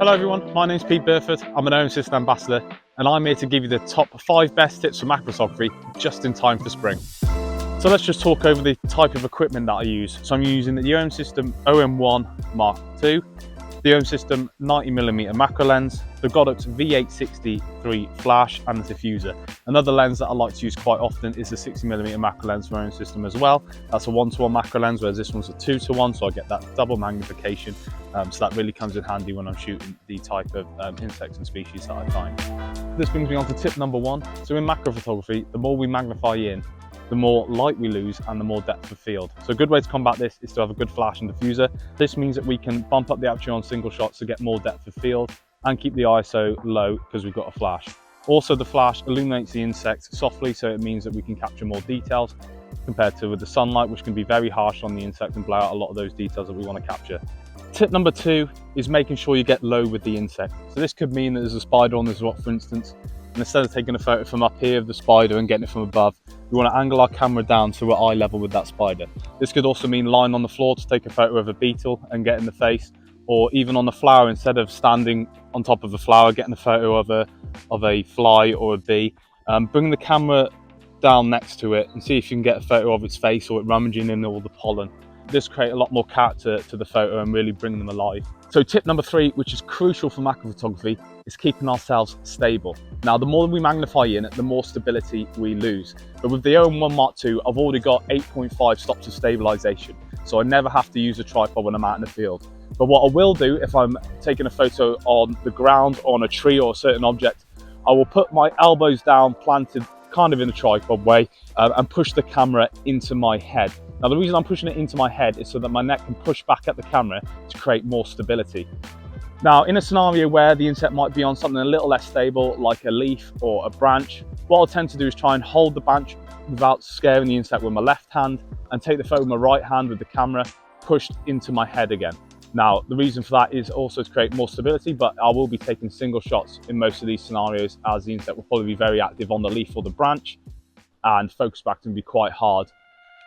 Hello everyone, my name's Pete Burford. I'm an OM-SYSTEM ambassador and I'm here to give you the top 5 best tips for macro photography just in time for spring. So let's just talk over the type of equipment that I use. So I'm using the OM-SYSTEM OM-1 Mark II, the OM-SYSTEM 90mm macro lens, the Godox V863 flash and the diffuser. Another lens that I like to use quite often is the 60mm macro lens from OM-SYSTEM as well. That's a 1:1 macro lens, whereas this one's a 2:1, so I get that double magnification. So that really comes in handy when I'm shooting the type of insects and species that I find. This brings me on to tip number 1. So in macro photography, the more we magnify in, the more light we lose and the more depth of field. So a good way to combat this is to have a good flash and diffuser. This means that we can bump up the aperture on single shots to get more depth of field and keep the ISO low because we've got a flash. Also, the flash illuminates the insect softly, so it means that we can capture more details compared to with the sunlight, which can be very harsh on the insect and blow out a lot of those details that we want to capture. Tip number 2 is making sure you get low with the insect. So this could mean that there's a spider on this rock, for instance, and instead of taking a photo from up here of the spider and getting it from above, we want to angle our camera down so we're eye level with that spider. This could also mean lying on the floor to take a photo of a beetle and get in the face, or even on the flower, instead of standing on top of a flower, getting a photo of a fly or a bee. Bring the camera down next to it and see if you can get a photo of its face or it rummaging in all the pollen. This creates a lot more character to the photo and really bring them alive. So tip number 3, which is crucial for macro photography, is keeping ourselves stable. Now, the more we magnify in, the more stability we lose. But with the OM-1 Mark II, I've already got 8.5 stops of stabilization, so I never have to use a tripod when I'm out in the field. But what I will do if I'm taking a photo on the ground, or on a tree or a certain object, I will put my elbows down, planted kind of in a tripod way, and push the camera into my head. Now, the reason I'm pushing it into my head is so that my neck can push back at the camera to create more stability. Now, in a scenario where the insect might be on something a little less stable, like a leaf or a branch, what I'll tend to do is try and hold the branch without scaring the insect with my left hand and take the photo with my right hand with the camera pushed into my head again. Now, the reason for that is also to create more stability, but I will be taking single shots in most of these scenarios, as the insect will probably be very active on the leaf or the branch, and focus back can be quite hard.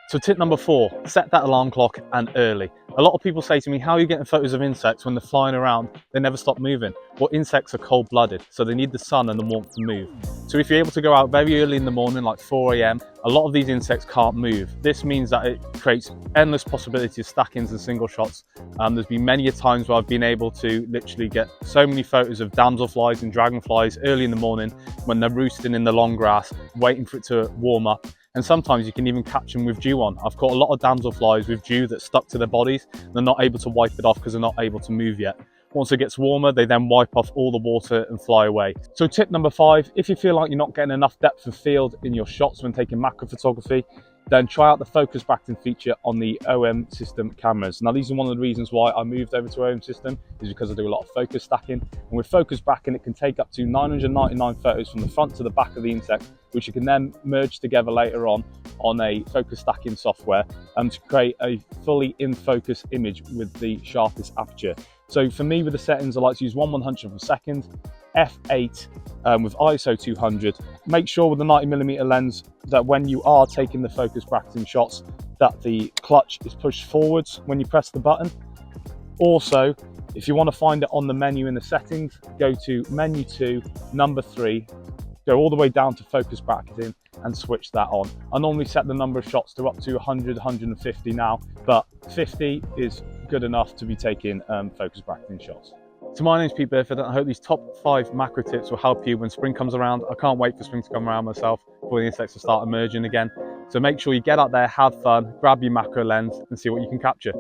So tip number 4, set that alarm clock and early. A lot of people say to me, how are you getting photos of insects when they're flying around, they never stop moving? Well, insects are cold-blooded, so they need the sun and the warmth to move. So if you're able to go out very early in the morning, like 4 AM, a lot of these insects can't move. This means that it creates endless possibility of stack-ins and single shots. There's been many a times where I've been able to literally get so many photos of damselflies and dragonflies early in the morning when they're roosting in the long grass, waiting for it to warm up. And sometimes you can even catch them with dew on. I've caught a lot of damselflies with dew that's stuck to their bodies. They're not able to wipe it off because they're not able to move yet. Once it gets warmer, they then wipe off all the water and fly away. So tip number 5, if you feel like you're not getting enough depth of field in your shots when taking macro photography, then try out the focus bracketing feature on the OM-SYSTEM.Cameras. Now, these are one of the reasons why I moved over to OM-SYSTEM, is because I do a lot of focus stacking. And with focus bracketing, it can take up to 999 photos from the front to the back of the insect, which you can then merge together later on a focus stacking software to create a fully in focus image with the sharpest aperture. So for me, with the settings, I like to use 1/100th of a second, f8 with ISO 200. Make sure with the 90mm lens that when you are taking the focus bracketing shots, that the clutch is pushed forwards when you press the button. Also, if you want to find it on the menu in the settings, go to menu 2, number 3, go all the way down to focus bracketing and switch that on. I normally set the number of shots to up to 100, 150 now, but 50 is good enough to be taking focus bracketing shots. So my name's Pete Burford, and I hope these top 5 macro tips will help you when spring comes around. I can't wait for spring to come around myself, before the insects will start emerging again. So make sure you get out there, have fun, grab your macro lens and see what you can capture.